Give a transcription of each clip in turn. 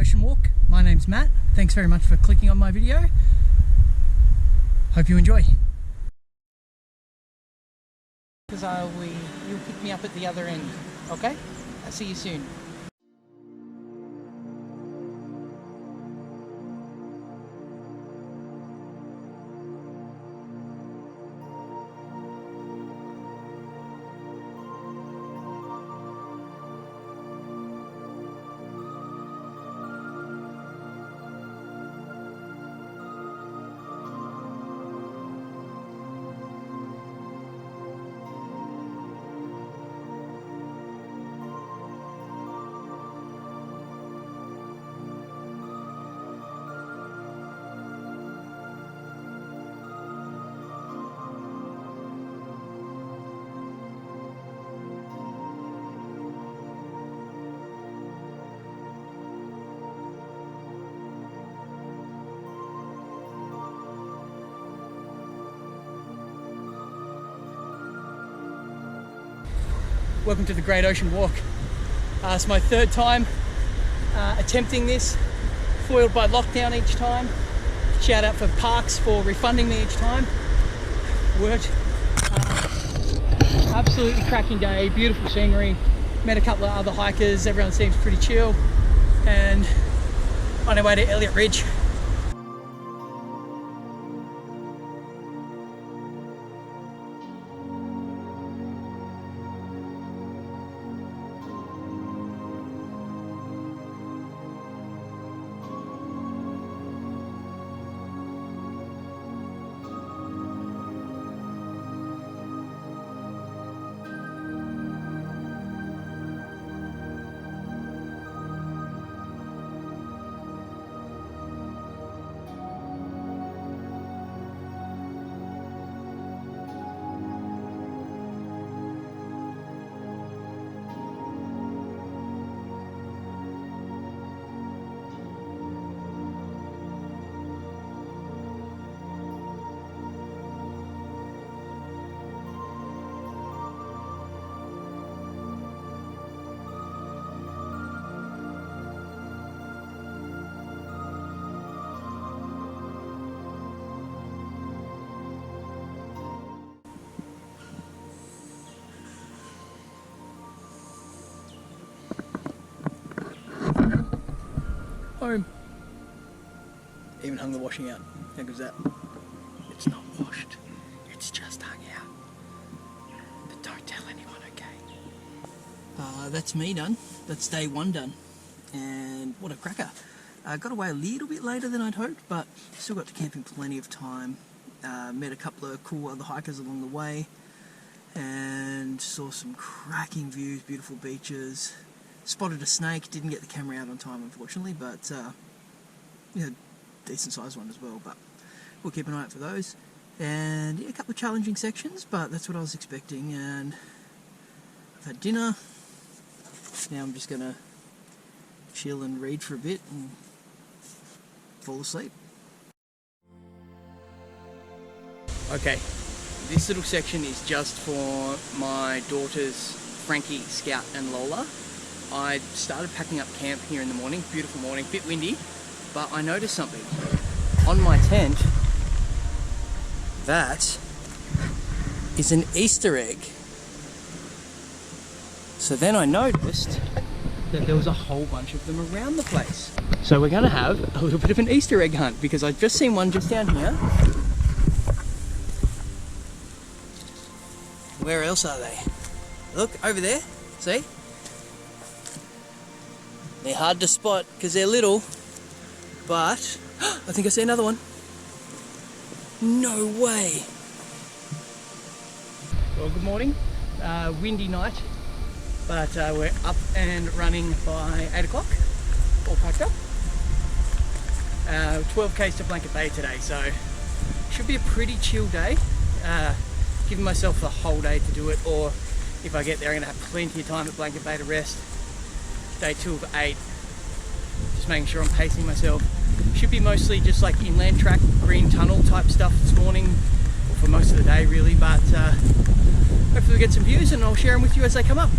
Ocean Walk. My name's Matt. Thanks very much for clicking on my video. Hope you enjoy. Because you'll pick me up at the other end, okay? I'll see you soon. Welcome to the Great Ocean Walk. It's my third time attempting this, foiled by lockdown each time. Shout out for Parks for refunding me each time. Worked. Absolutely cracking day, beautiful scenery. Met a couple of other hikers, everyone seems pretty chill. And on our way to Elliott Ridge. Home. Even hung the washing out. How good's that? It's not washed. It's just hung out. But don't tell anyone, okay? That's me done. That's day one done. And what a cracker. Got away a little bit later than I'd hoped, but still got to camp in plenty of time. Met a couple of cool other hikers along the way. And saw some cracking views, beautiful beaches. Spotted a snake, didn't get the camera out on time unfortunately, but yeah, decent sized one as well, but we'll keep an eye out for those. And yeah, a couple of challenging sections, but that's what I was expecting. And I've had dinner, now I'm just gonna chill and read for a bit and fall asleep. Okay, this little section is just for my daughters Frankie, Scout and Lola. I started packing up camp here in the morning, beautiful morning, bit windy, but I noticed something. On my tent, that is an Easter egg. So then I noticed that there was a whole bunch of them around the place. So we're gonna have a little bit of an Easter egg hunt because I've just seen one just down here. Where else are they? Look, over there, see? They're hard to spot because they're little, but I think I see another one. No way. Well, good morning. Windy night, but we're up and running by 8 o'clock, all packed up. 12 k's to Blanket Bay today, so should be a pretty chill day. Giving myself the whole day to do it, or if I get there I'm gonna have plenty of time at Blanket Bay to rest. Day 2 of 8, just making sure I'm pacing myself. Should be mostly just like inland track, green tunnel type stuff this morning, or for most of the day really, but hopefully we get some views and I'll share them with you as they come up.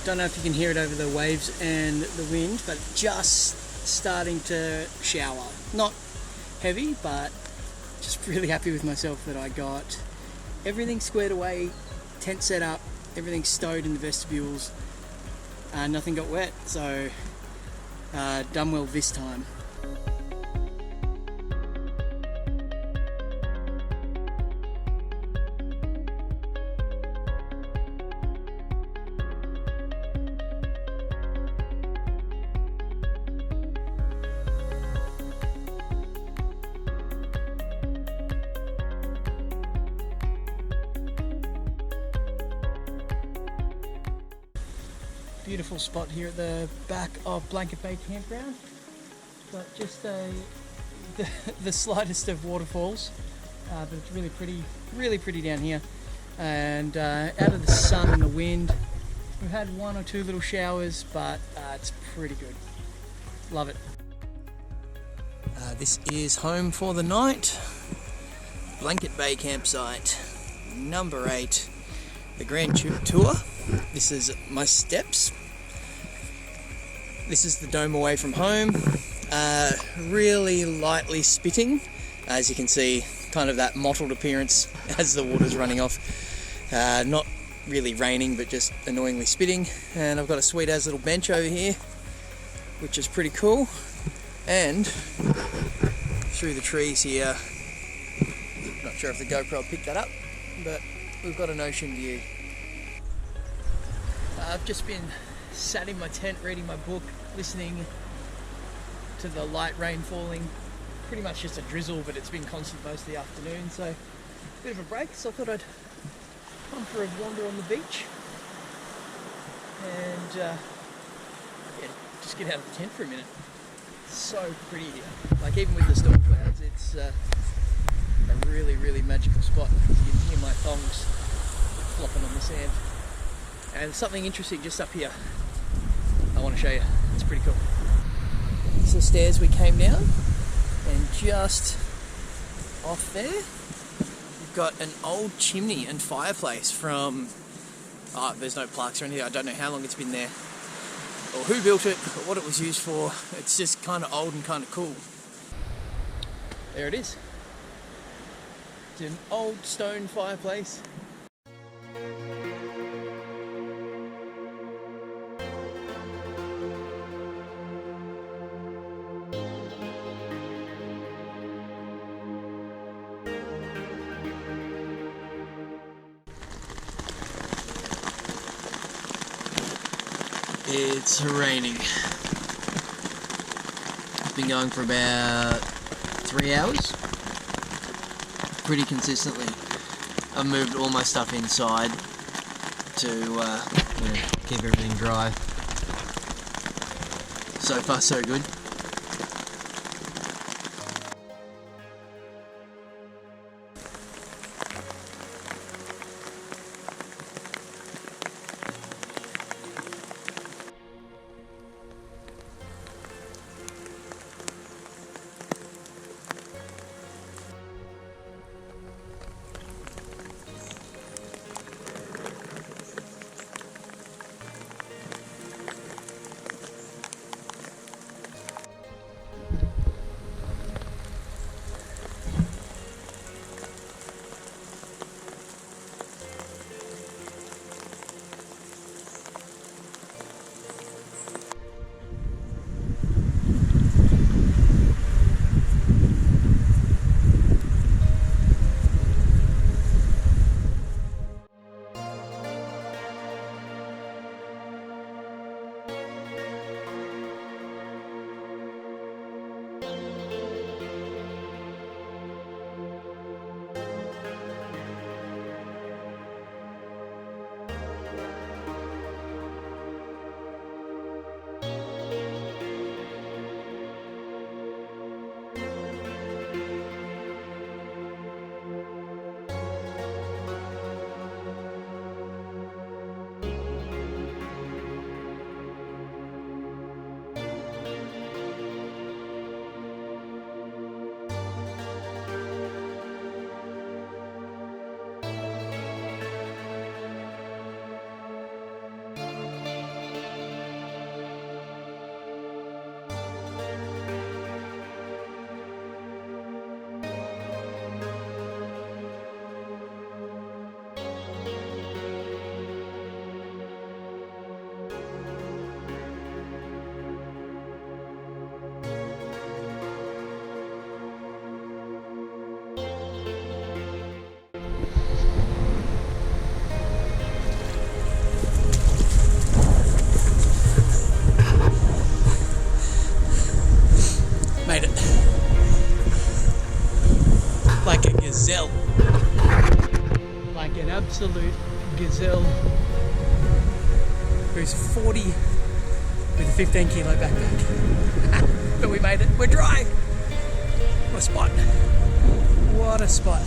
Don't know if you can hear it over the waves and the wind, but just starting to shower. Not heavy, but just really happy with myself that I got everything squared away, tent set up, everything stowed in the vestibules. Nothing got wet, so done well this time. Beautiful spot here at the back of Blanket Bay Campground. Got just the slightest of waterfalls, but it's really pretty down here. And out of the sun and the wind, we've had one or two little showers, but it's pretty good. Love it. This is home for the night. Blanket Bay Campsite, number 8, the Grand Tour. This is my steps. This is the dome away from home. Really lightly spitting, as you can see, kind of that mottled appearance as the water's running off. Not really raining, but just annoyingly spitting. And I've got a sweet as little bench over here, which is pretty cool. And through the trees here, not sure if the GoPro will pick that up, but we've got an ocean view. I've just been sat in my tent reading my book, listening to the light rain falling. Pretty much just a drizzle, but it's been constant most of the afternoon, so a bit of a break. So I thought I'd come for a wander on the beach and yeah, just get out of the tent for a minute. It's so pretty here. Like, even with the storm clouds, it's a really magical spot. You can hear my thongs flopping on the sand. And something interesting just up here I want to show you. It's pretty cool. This is the stairs we came down, and just off there we've got an old chimney and fireplace from, there's no plaques or anything. I don't know how long it's been there or who built it or what it was used for. It's just kind of old and kind of cool. There it is. It's an old stone fireplace. It's raining. It's been going for about 3 hours, pretty consistently. I've moved all my stuff inside to keep everything dry. So far so good. gazelle. Like an absolute gazelle. Who's 40 with a 15 kilo backpack. But we made it. We're dry. What a spot. What a spot.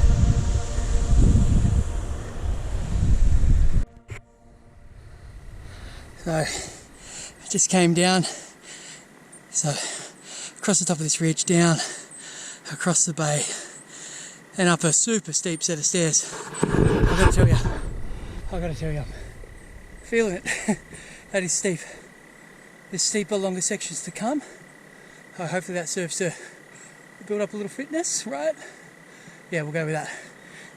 So, I just came down. So, across the top of this ridge, down, across the bay, and up a super steep set of stairs. I've got to tell you, I'm feeling it. That is steep. There's steeper, longer sections to come. Hopefully that serves to build up a little fitness, right? Yeah, we'll go with that.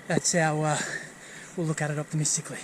That's how we'll look at it optimistically.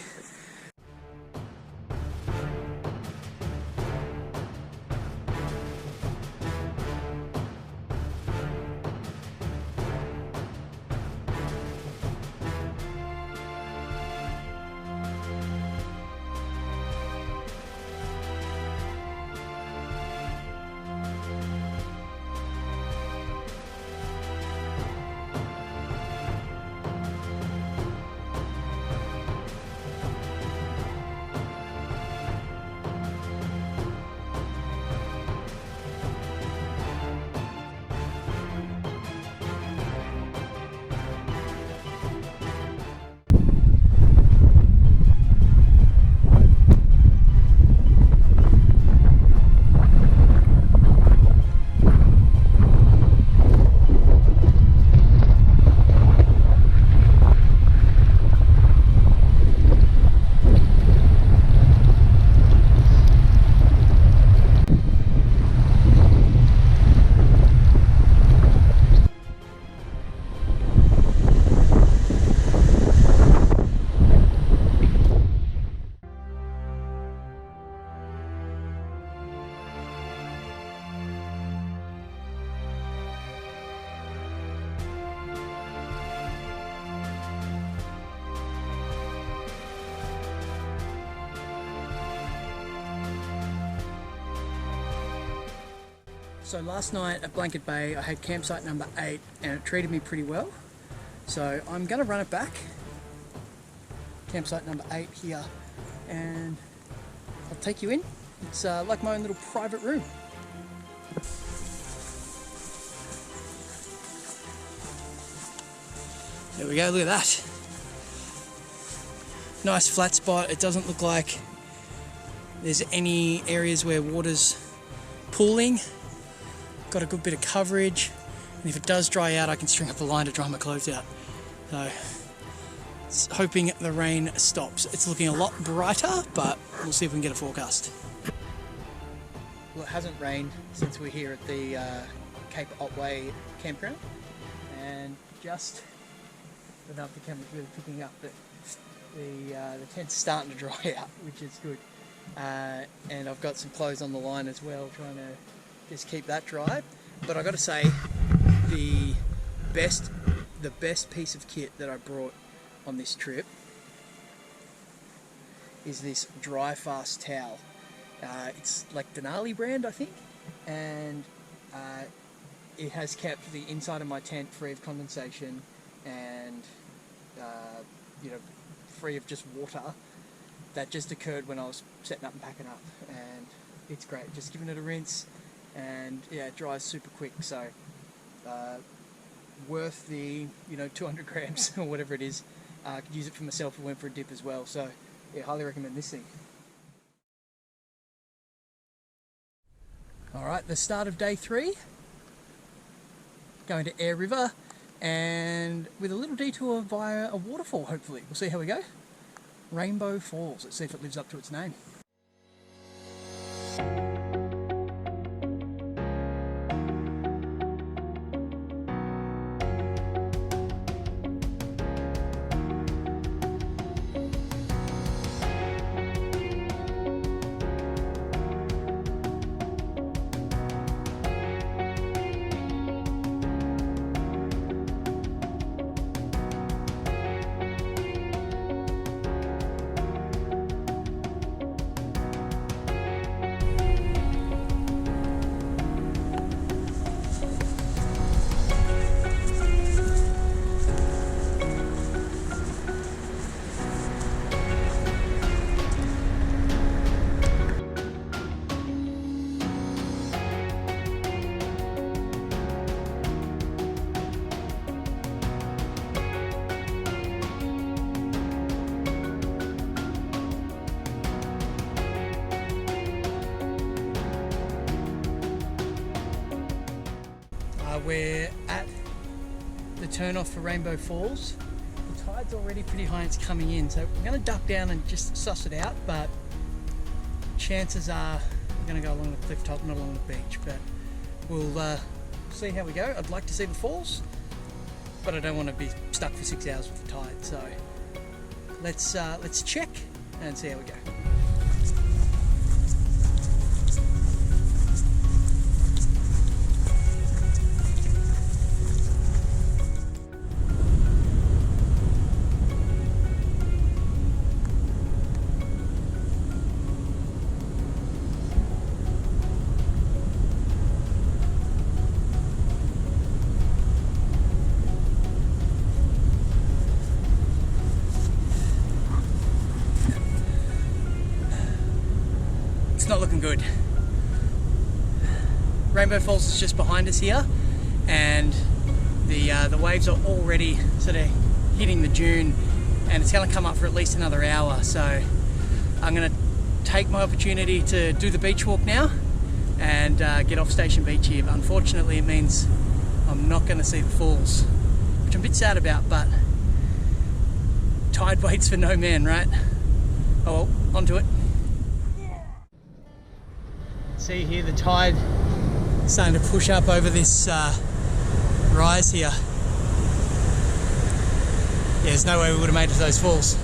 So last night at Blanket Bay I had campsite number 8 and it treated me pretty well. So I'm going to run it back. Campsite number 8 here, and I'll take you in. It's like my own little private room. There we go, look at that. Nice flat spot. It doesn't look like there's any areas where water's pooling. Got a good bit of coverage, and if it does dry out I can string up a line to dry my clothes out. So hoping the rain stops. It's looking a lot brighter, but we'll see if we can get a forecast. Well, it hasn't rained since we're here at the Cape Otway campground, and just enough the camera's really picking up that the tent's starting to dry out, which is good. And I've got some clothes on the line as well, trying to just keep that dry. But I got to say, the best piece of kit that I brought on this trip is this Dry Fast towel. It's like Denali brand, I think, and it has kept the inside of my tent free of condensation and free of just water that just occurred when I was setting up and packing up, and it's great. Just giving it a rinse, and yeah, it dries super quick, so worth the 200 grams or whatever it is. I could use it for myself and went for a dip as well, so yeah, highly recommend this thing. Alright, the start of day 3, going to Air River, and with a little detour via a waterfall, hopefully. We'll see how we go. Rainbow Falls. Let's see if it lives up to its name. we're at the turn off for Rainbow Falls. The tide's already pretty high, it's coming in, so we're going to duck down and just suss it out, but chances are we're going to go along the cliff top, not along the beach, but we'll see how we go. I'd like to see the falls, but I don't want to be stuck for 6 hours with the tide, so let's check and see how we go. It's not looking good. Rainbow Falls is just behind us here, and the waves are already sort of hitting the dune, and it's going to come up for at least another hour. So I'm going to take my opportunity to do the beach walk now and get off Station Beach here. But unfortunately, it means I'm not going to see the falls, which I'm a bit sad about. But tide waits for no man, right? Oh well, onto it. See here, the tide starting to push up over this rise here. Yeah, there's no way we would have made it to those falls.